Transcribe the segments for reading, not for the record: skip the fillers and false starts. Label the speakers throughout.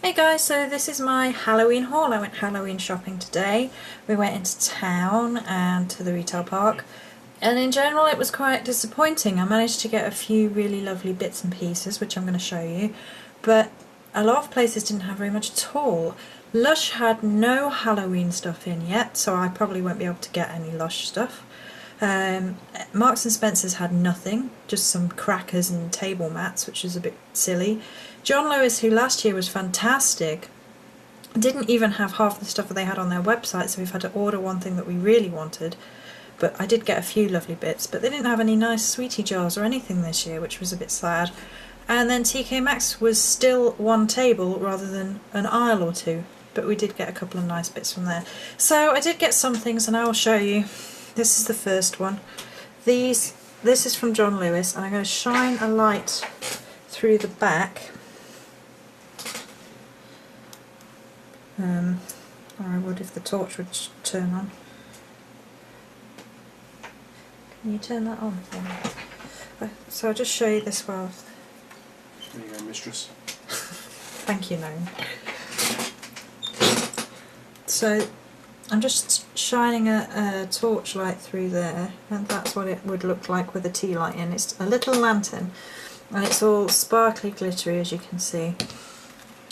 Speaker 1: Hey guys, so this is my Halloween haul. I went Halloween shopping today. We went into town and to the retail park, and in general it was quite disappointing. I managed to get a few really lovely bits and pieces which I'm going to show you, but a lot of places didn't have very much at all. Lush had no Halloween stuff in yet, so I probably won't be able to get any Lush stuff. Marks and Spencer's had nothing, just some crackers and table mats, which is a bit silly. John Lewis, who last year was fantastic, didn't even have half the stuff that they had on their website, so we've had to order one thing that we really wanted. But I did get a few lovely bits, but they didn't have any nice sweetie jars or anything this year, which was a bit sad. And then TK Maxx was still one table rather than an aisle or two, but we did get a couple of nice bits from there. So I did get some things, and I will show you. This is the first one. This is from John Lewis, and I'm going to shine a light through the back. Or I would if the torch would turn on. Can you turn that on for me? So I'll just show you this while.
Speaker 2: There you go, mistress.
Speaker 1: Thank you, Gnome. So I'm just shining a torchlight through there, and that's what it would look like with a tea light in. It's a little lantern, and it's all sparkly glittery, as you can see.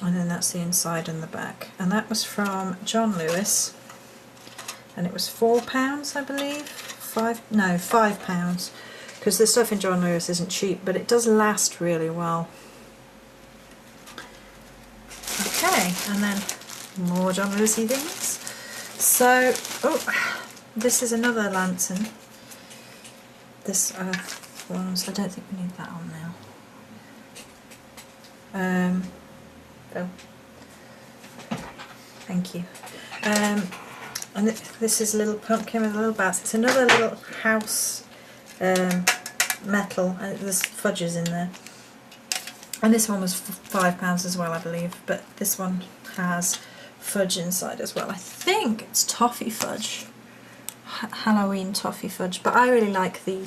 Speaker 1: And then that's the inside and the back. And that was from John Lewis, and it was £4, I believe. £5, because the stuff in John Lewis isn't cheap, but it does last really well. Okay, and then more John Lewisy things. So, this is another lantern. This one's, I don't think we need that on now. Oh, thank you. And this is a little pumpkin with a little basket. It's another little house metal, and there's fudges in there. And this one was £5 as well, I believe, but this one has fudge inside as well. I think it's toffee fudge, Halloween toffee fudge, but I really like the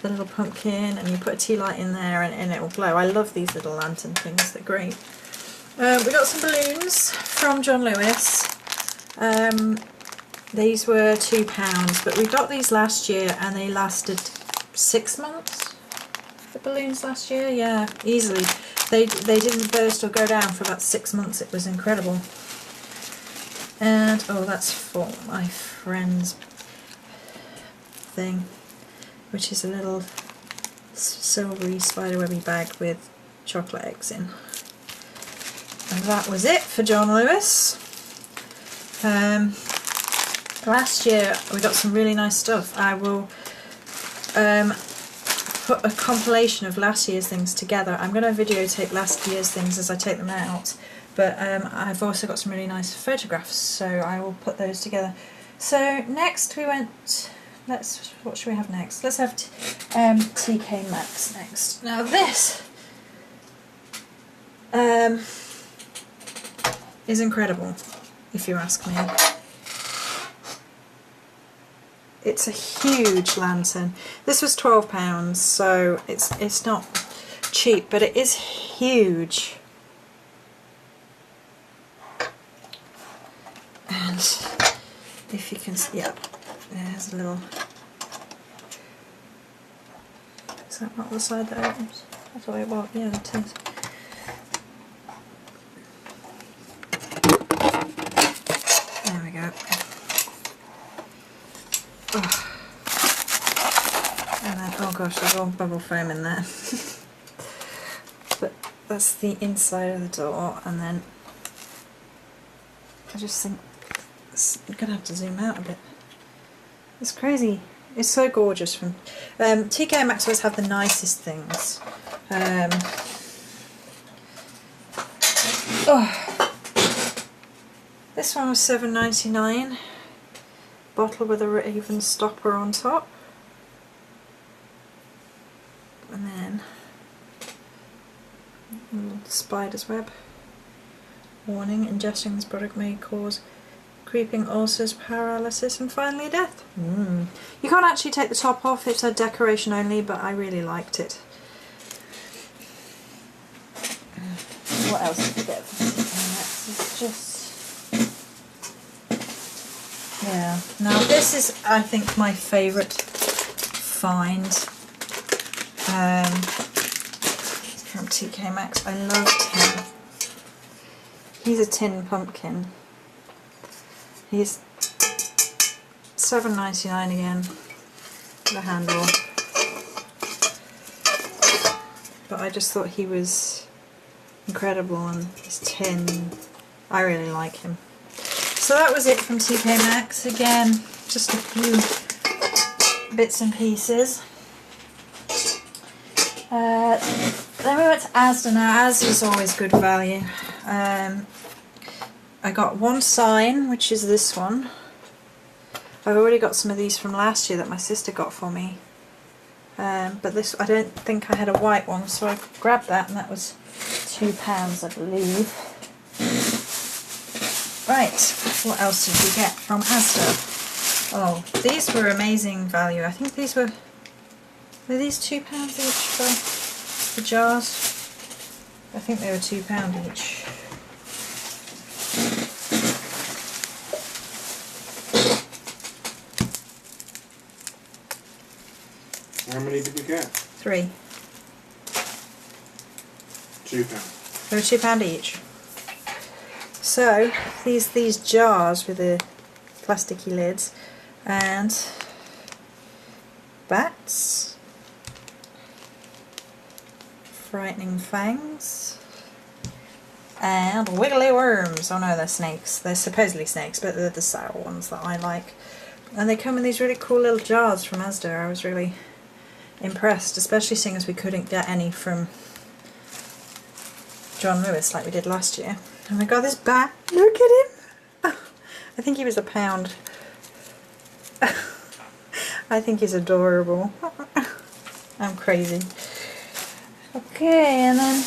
Speaker 1: little pumpkin, and you put a tea light in there and it will glow. I love these little lantern things, they're great. We got some balloons from John Lewis. These were £2, but we got these last year and they lasted 6 months. The balloons last year, yeah, easily. They didn't burst or go down for about 6 months. It was incredible. And oh, that's for my friend's thing, which is a little silvery spiderwebby bag with chocolate eggs in. And that was it for John Lewis. Last year we got some really nice stuff. I will put a compilation of last year's things together. I'm going to videotape last year's things as I take them out, but I've also got some really nice photographs, so I will put those together. So next we went, what should we have next? Let's have TK Maxx next. Now this is incredible, if you ask me. It's a huge lantern. This was £12, so it's not cheap, but it is huge. And if you can see, yeah, there's a little. Is that not the side that opens? I thought it was. Yeah, it is. There we go. Oh. And then, oh gosh, there's all bubble foam in there. But that's the inside of the door, and then I just think I'm gonna have to zoom out a bit. It's crazy. It's so gorgeous. From TK Maxx always have the nicest things. This one was £7.99. Bottle with a raven stopper on top. And then a little spider's web. Warning, ingesting this product may cause creeping ulcers, paralysis, and finally death. You can't actually take the top off, it's a decoration only, but I really liked it. What else did we get? just, yeah. Now this is, I think, my favourite find from TK Maxx. I loved him. He's a tin pumpkin. He's $7.99 again, the handle. But I just thought he was incredible, and his tin, I really like him. So that was it from TK Maxx. Again, just a few bits and pieces. Then we went to Asda. Now Asda's always good value. I got one sign, which is this one. I've already got some of these from last year that my sister got for me. But this, I don't think I had a white one, so I grabbed that, and that was £2, I believe. Right, what else did we get from Asda? Oh, these were amazing value. I think these were these £2 each for the jars? I think they were £2 each.
Speaker 2: How many did you get?
Speaker 1: 3.
Speaker 2: £2.
Speaker 1: They were £2 each. So these jars with the plasticky lids, and bats, frightening fangs, and wiggly worms. Oh no, they're snakes. They're supposedly snakes, but they're the sour ones that I like. And they come in these really cool little jars from Asda. I was really impressed, especially seeing as we couldn't get any from John Lewis like we did last year. Oh my god, this bat, look at him! I think he was £1. I think he's adorable. I'm crazy. Okay, and then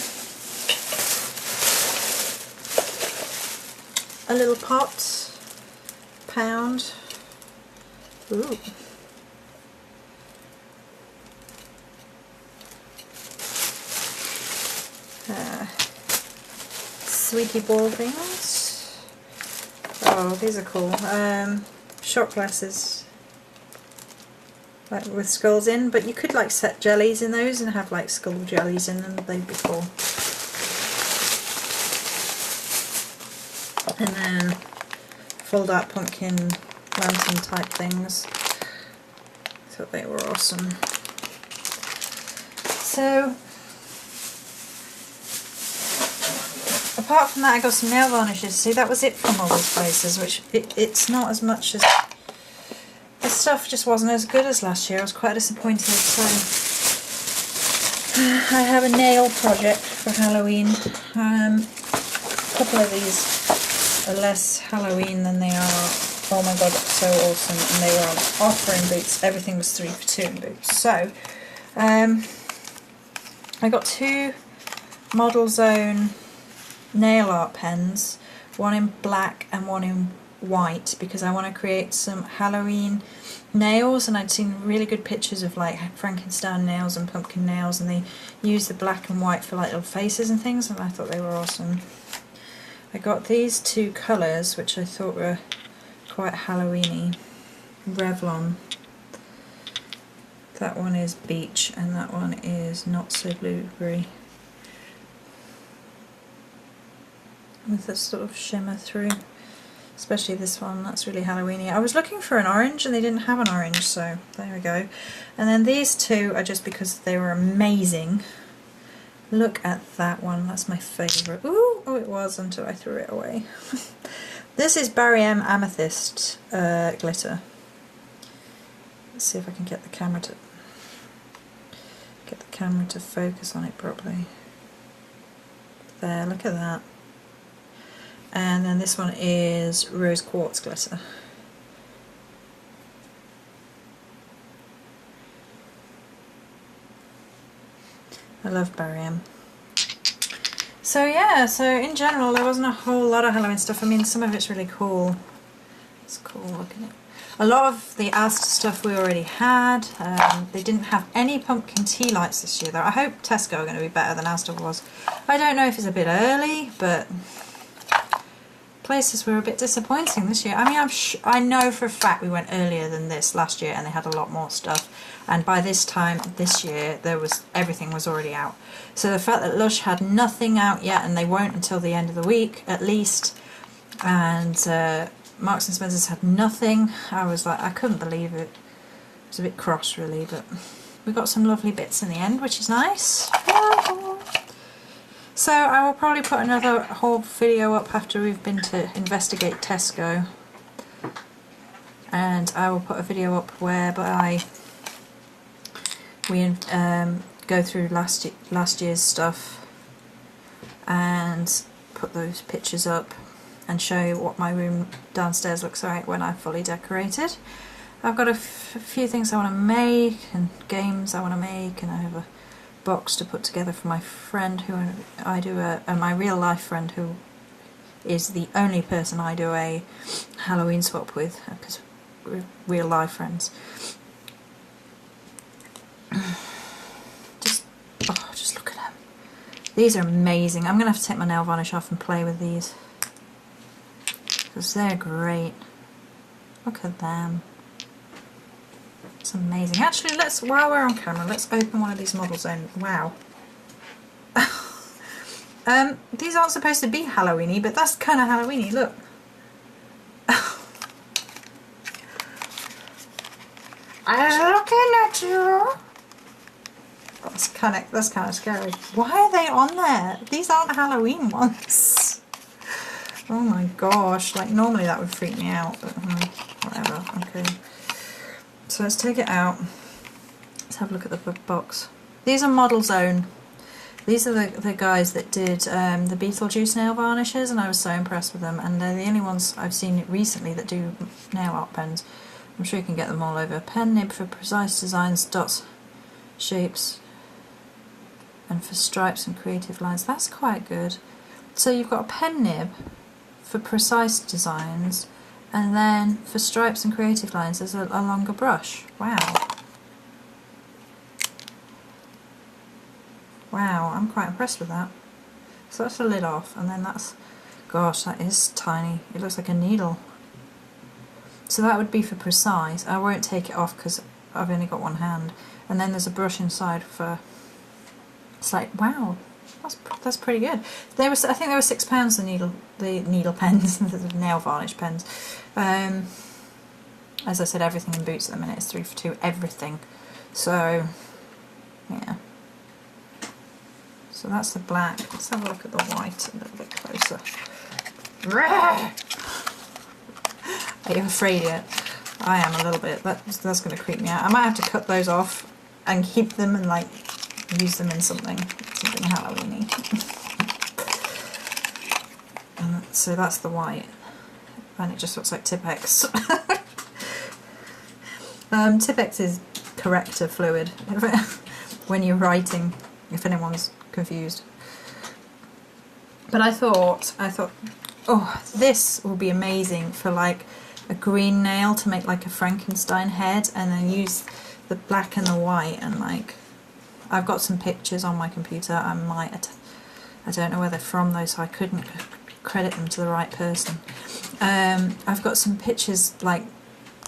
Speaker 1: a little pot, £1. Ooh. Sweetie ball things. Oh, these are cool. Shot glasses, like with skulls in, but you could like set jellies in those and have like skull jellies in them. They'd be cool. And then fold out pumpkin lantern type things. Thought they were awesome. So apart from that, I got some nail varnishes. See, that was it from all these places, which it's not as much as... The stuff just wasn't as good as last year. I was quite disappointed. So I have a nail project for Halloween. A couple of these are less Halloween than they are... Oh my god, so awesome. And they were on offer in Boots. Everything was 3 for 2 in Boots. So I got 2 Model Zone nail art pens, one in black and one in white, because I want to create some Halloween nails, and I'd seen really good pictures of like Frankenstein nails and pumpkin nails, and they use the black and white for like little faces and things, and I thought they were awesome. I got these 2 colours which I thought were quite Halloweeny. Revlon. That one is beach and that one is not so blueberry, with a sort of shimmer through, especially this one. That's really Halloweeny. I was looking for an orange and they didn't have an orange, so there we go. And then these 2 are just because they were amazing. Look at that one, that's my favourite. Ooh, oh it was until I threw it away. This is Barry M Amethyst glitter. Let's see if I can get the camera to focus on it properly. There, look at that. And then this one is rose quartz glitter. I love Barry M. So yeah, so in general there wasn't a whole lot of Halloween stuff. I mean, some of it's really cool. It's cool, look at it. A lot of the Asda stuff we already had. They didn't have any pumpkin tea lights this year though. I hope Tesco are going to be better than Asda was. I don't know if it's a bit early, but places were a bit disappointing this year. I mean, I know for a fact we went earlier than this last year and they had a lot more stuff. And by this time this year, everything was already out. So the fact that Lush had nothing out yet, and they won't until the end of the week at least, and Marks and Spencer's had nothing, I was like, I couldn't believe it. I was a bit cross really, but we got some lovely bits in the end, which is nice. So I will probably put another whole video up after we've been to investigate Tesco, and I will put a video up whereby we go through last year's stuff and put those pictures up and show you what my room downstairs looks like when I've fully decorated. I've got a few things I want to make and games I want to make, and I have a box to put together for my friend who my real life friend, who is the only person I do a Halloween swap with, because we're real life friends. Just look at them. These are amazing. I'm going to have to take my nail varnish off and play with these, because they're great. Look at them. It's amazing. Actually, while we're on camera, let's open one of these models and wow. These aren't supposed to be Halloweeny, but that's kind of Halloweeny. Look. I'm looking at you. That's kind of scary. Why are they on there? These aren't Halloween ones. Oh my gosh! Like normally that would freak me out, but whatever. Okay. So let's take it out. Let's have a look at the box. These are Model Zone. These are the guys that did the Beetlejuice nail varnishes, and I was so impressed with them. And they're the only ones I've seen recently that do nail art pens. I'm sure you can get them all over. Pen nib for precise designs, dots, shapes, and for stripes and creative lines. That's quite good. So you've got a pen nib for precise designs, and then for stripes and creative lines there's a longer brush. Wow. Wow, I'm quite impressed with that. So that's the lid off, and then that's, gosh, that is tiny. It looks like a needle. So that would be for precise. I won't take it off because I've only got one hand. And then there's a brush inside for, it's like, wow, that's pretty good. I think they were £6 the needle pens, the nail varnish pens. As I said, everything in Boots at the minute is 3 for 2, everything. So yeah. So that's the black. Let's have a look at the white a little bit closer. Are you afraid yet? I am a little bit. That's going to creep me out. I might have to cut those off and keep them and like use them in something Halloweeny. So that's the white, and it just looks like Tipp-Ex. Tipp-Ex is corrector fluid when you're writing, if anyone's confused. But I thought, oh, this will be amazing for like a green nail to make like a Frankenstein head, and then use the black and the white, and like I've got some pictures on my computer. I don't know where they're from though, so I couldn't credit them to the right person. I've got some pictures like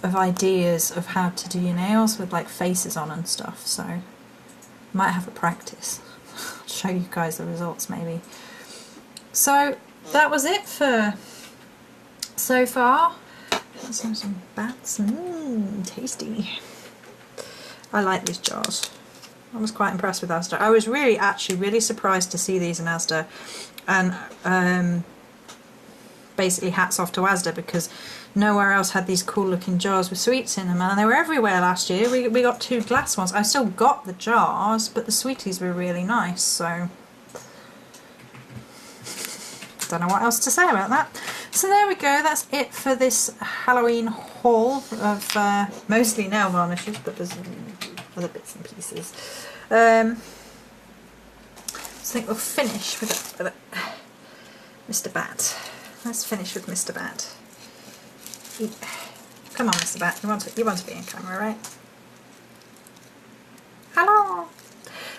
Speaker 1: of ideas of how to do your nails with like faces on and stuff, so I might have a practice. I'll show you guys the results maybe. So that was it for so far. Some bats. Tasty. I like these jars. I was quite impressed with Asda. I was actually really surprised to see these in Asda, and basically hats off to Asda, because nowhere else had these cool looking jars with sweets in them, and they were everywhere last year. We got 2 glass ones. I still got the jars, but the sweeties were really nice, so don't know what else to say about that. So there we go, that's it for this Halloween haul of mostly nail varnishes, but there's other bits and pieces. So I think we'll finish with Mr. Bat. Let's finish with Mr. Bat. Come on, Mr. Bat, you want to be in camera, right? Hello!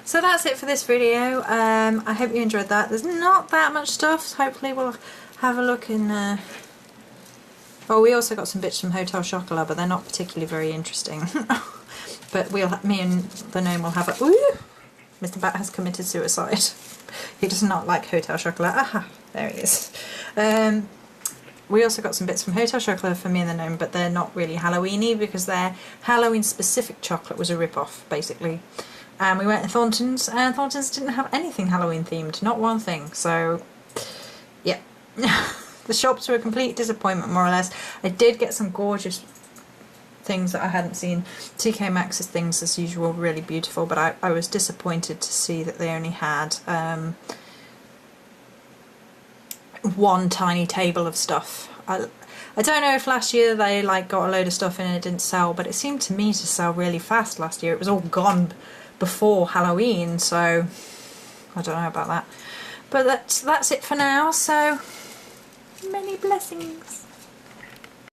Speaker 1: So that's it for this video. I hope you enjoyed that. There's not that much stuff, so hopefully we'll have a look in... Oh, we also got some bits from Hotel Chocolat, but they're not particularly very interesting. But me and the gnome will have a... Ooh! Mr. Bat has committed suicide. He does not like Hotel Chocolat. Aha! There he is. We also got some bits from Hotel Chocolat for me and the gnome, but they're not really Halloweeny because their Halloween-specific chocolate was a rip-off, basically. And we went to Thornton's, and Thornton's didn't have anything Halloween-themed. Not one thing. So, yeah. The shops were a complete disappointment, more or less. I did get some gorgeous things that I hadn't seen. TK Maxx's things, as usual, really beautiful, but I was disappointed to see that they only had one tiny table of stuff. I don't know if last year they got a load of stuff in and it didn't sell, but it seemed to me to sell really fast last year. It was all gone before Halloween, so I don't know about that. But that's it for now, so many blessings.